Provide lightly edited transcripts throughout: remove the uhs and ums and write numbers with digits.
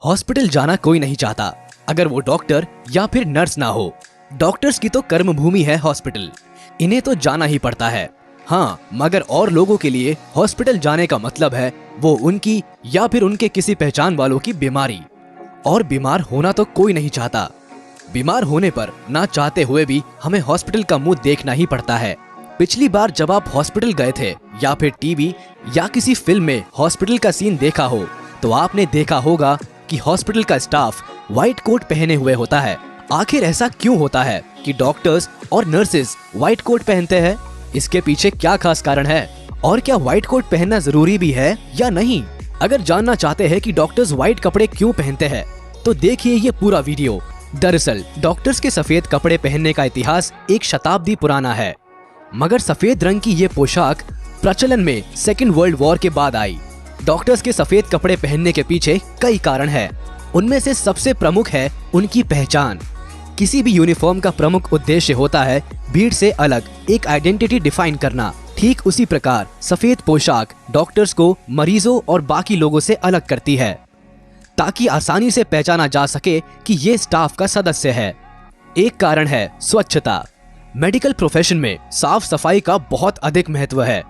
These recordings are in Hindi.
हॉस्पिटल जाना कोई नहीं चाहता अगर वो डॉक्टर या फिर नर्स ना हो। डॉक्टर्स की तो कर्म भूमि है हॉस्पिटल, इन्हें तो जाना ही पड़ता है। हाँ, मगर और लोगों के लिए हॉस्पिटल जाने का मतलब है वो उनकी या फिर उनके किसी पहचान वालों की बीमारी, और बीमार होना तो कोई नहीं चाहता। बीमार होने पर ना चाहते हुए भी हमें हॉस्पिटल का मुंह देखना ही पड़ता है। पिछली बार जब आप हॉस्पिटल गए थे या फिर टीवी या किसी फिल्म में हॉस्पिटल का सीन देखा हो तो आपने देखा होगा कि हॉस्पिटल का स्टाफ व्हाइट कोट पहने हुए होता है। आखिर ऐसा क्यों होता है कि डॉक्टर्स और नर्सेज व्हाइट कोट पहनते हैं? इसके पीछे क्या खास कारण है और क्या व्हाइट कोट पहनना जरूरी भी है या नहीं? अगर जानना चाहते हैं कि डॉक्टर्स व्हाइट कपड़े क्यों पहनते हैं तो देखिए ये पूरा वीडियो। दरअसल डॉक्टर्स के सफेद कपड़े पहनने का इतिहास एक शताब्दी पुराना है, मगर सफेद रंग की ये पोशाक प्रचलन में सेकेंड वर्ल्ड वॉर के बाद आई। डॉक्टर्स के सफेद कपड़े पहनने के पीछे कई कारण हैं। उनमें से सबसे प्रमुख है उनकी पहचान। किसी भी यूनिफॉर्म का प्रमुख उद्देश्य होता है भीड़ से अलग एक आइडेंटिटी डिफाइन करना। ठीक उसी प्रकार सफेद पोशाक डॉक्टर्स को मरीजों और बाकी लोगों से अलग करती है, ताकि आसानी से पहचाना जा सके कि ये स्टाफ का सदस्य है। एक कारण है स्वच्छता। मेडिकल प्रोफेशन में साफ सफाई का बहुत अधिक महत्व है।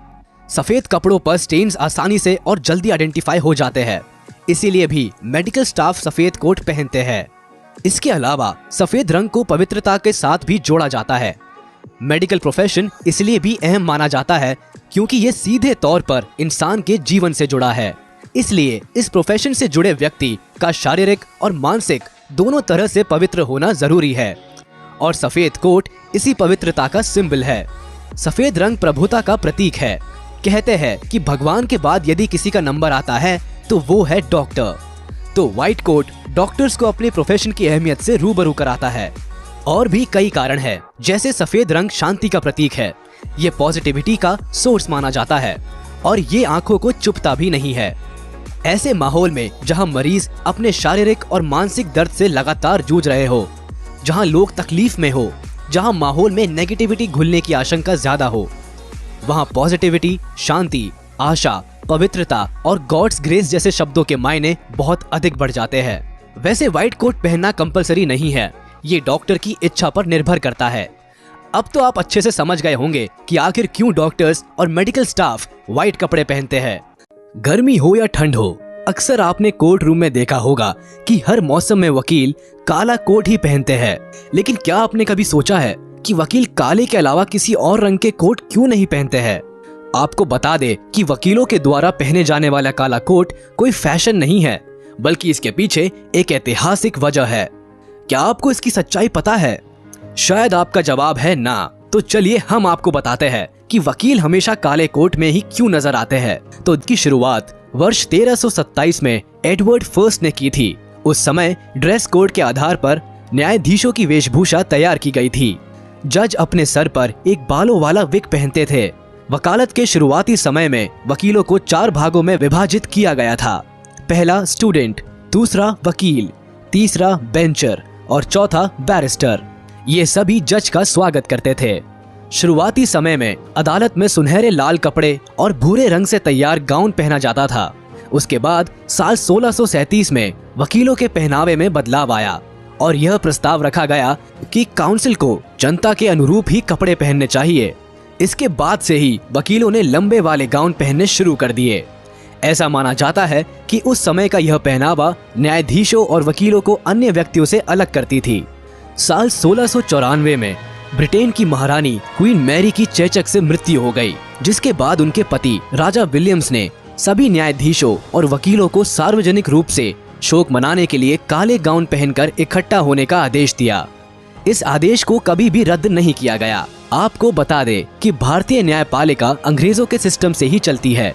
सफेद कपड़ों पर स्टेन्स आसानी से और जल्दी आइडेंटिफाई हो जाते हैं, इसीलिए भी मेडिकल स्टाफ सफेद कोट पहनते हैं। इसके अलावा सफेद रंग को पवित्रता के साथ भी जोड़ा जाता है। मेडिकल प्रोफेशन इसलिए भी अहम माना जाता है क्योंकि ये सीधे तौर पर इंसान के जीवन से जुड़ा है। इसलिए इस प्रोफेशन से जुड़े व्यक्ति का शारीरिक और मानसिक दोनों तरह से पवित्र होना जरूरी है, और सफेद कोट इसी पवित्रता का सिंबल है। सफेद रंग प्रभुता का प्रतीक है। कहते हैं कि भगवान के बाद यदि किसी का नंबर आता है तो वो है डॉक्टर। तो व्हाइट कोट डॉक्टर्स को अपने प्रोफेशन की अहमियत से रूबरू कराता है। और भी कई कारण है, जैसे सफेद रंग शांति का प्रतीक है, ये पॉजिटिविटी का सोर्स माना जाता है और ये आंखों को चुभता भी नहीं है। ऐसे माहौल में जहां मरीज अपने शारीरिक और मानसिक दर्द से लगातार जूझ रहे हो, जहां लोग तकलीफ में हो, जहां माहौल में नेगेटिविटी घुलने की आशंका ज्यादा हो, वहां पॉजिटिविटी, शांति, आशा, पवित्रता और गॉड्स ग्रेस जैसे शब्दों के मायने बहुत अधिक बढ़ जाते हैं। वैसे व्हाइट कोट पहनना कंपलसरी नहीं है, ये डॉक्टर की इच्छा पर निर्भर करता है। अब तो आप अच्छे से समझ गए होंगे कि आखिर क्यों डॉक्टर्स और मेडिकल स्टाफ व्हाइट कपड़े पहनते हैं। गर्मी हो या ठंड हो, अक्सर आपने कोर्ट रूम में देखा होगा कि हर मौसम में वकील काला कोट ही पहनते हैं। लेकिन क्या आपने कभी सोचा है कि वकील काले के अलावा किसी और रंग के कोट क्यों नहीं पहनते हैं? आपको बता दे कि वकीलों के द्वारा पहने जाने वाला काला कोट कोई फैशन नहीं है, बल्कि इसके पीछे एक ऐतिहासिक वजह है। क्या आपको इसकी सच्चाई पता है? शायद आपका जवाब है ना। तो चलिए हम आपको बताते हैं कि वकील हमेशा काले कोट में ही क्यों नजर आते हैं। तो इसकी शुरुआत वर्ष 1327 में एडवर्ड फर्स्ट ने की थी। उस समय ड्रेस कोड के आधार पर न्यायाधीशों की वेशभूषा तैयार की गई थी। जज अपने सर पर एक बालों वाला विग पहनते थे। वकालत के शुरुआती समय में वकीलों को 4 भागों में विभाजित किया गया था। पहला स्टूडेंट, दूसरा वकील, तीसरा बेंचर और चौथा बैरिस्टर। ये सभी जज का स्वागत करते थे। शुरुआती समय में अदालत में सुनहरे लाल कपड़े और भूरे रंग से तैयार गाउन पहना जाता था। उसके बाद साल 1637 में वकीलों के पहनावे में बदलाव आया और यह प्रस्ताव रखा गया कि काउंसिल को जनता के अनुरूप ही कपड़े पहनने चाहिए। इसके बाद से ही वकीलों ने लंबे वाले गाउन पहनने शुरू कर दिए। ऐसा माना जाता है कि उस समय का यह पहनावा न्यायाधीशों और वकीलों को अन्य व्यक्तियों से अलग करती थी। साल 1694 में ब्रिटेन की महारानी क्वीन मैरी की चेचक से मृत्यु हो गई, जिसके बाद उनके पति राजा विलियम्स ने सभी न्यायाधीशों और वकीलों को सार्वजनिक रूप से शोक मनाने के लिए काले गाउन पहनकर इकट्ठा होने का आदेश दिया। इस आदेश को कभी भी रद्द नहीं किया गया। आपको बता दें कि भारतीय न्यायपालिका अंग्रेजों के सिस्टम से ही चलती है,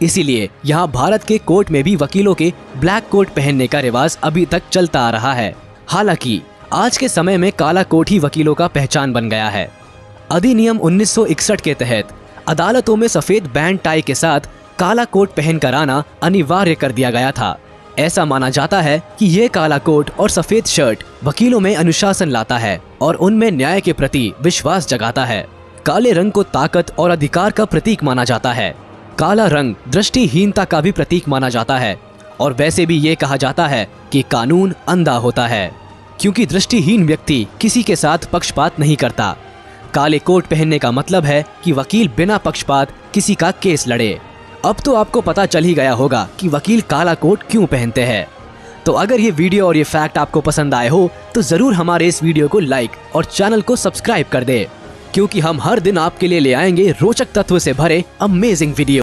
इसीलिए यहाँ भारत के कोर्ट में भी वकीलों के ब्लैक कोट पहनने का रिवाज अभी तक चलता आ रहा है। हालांकि आज के समय में काला कोट ही वकीलों का पहचान बन गया है। अधिनियम 1961 के तहत अदालतों में सफेद बैंड टाई के साथ काला कोट पहनकर आना अनिवार्य कर दिया गया था। ऐसा माना जाता है कि ये काला कोट और सफेद शर्ट वकीलों में अनुशासन लाता है और उनमें न्याय के प्रति विश्वास जगाता है। काले रंग को ताकत और अधिकार का प्रतीक माना जाता है। काला रंग दृष्टिहीनता का भी प्रतीक माना जाता है और वैसे भी ये कहा जाता है कि कानून अंधा होता है, क्योंकि दृष्टिहीन व्यक्ति किसी के साथ पक्षपात नहीं करता। काले कोट पहनने का मतलब है कि वकील बिना पक्षपात किसी का केस लड़े। अब तो आपको पता चल ही गया होगा कि वकील काला कोट क्यों पहनते हैं। तो अगर ये वीडियो और ये फैक्ट आपको पसंद आए हो तो जरूर हमारे इस वीडियो को लाइक और चैनल को सब्सक्राइब कर दे, क्योंकि हम हर दिन आपके लिए ले आएंगे रोचक तत्व से भरे अमेजिंग वीडियो।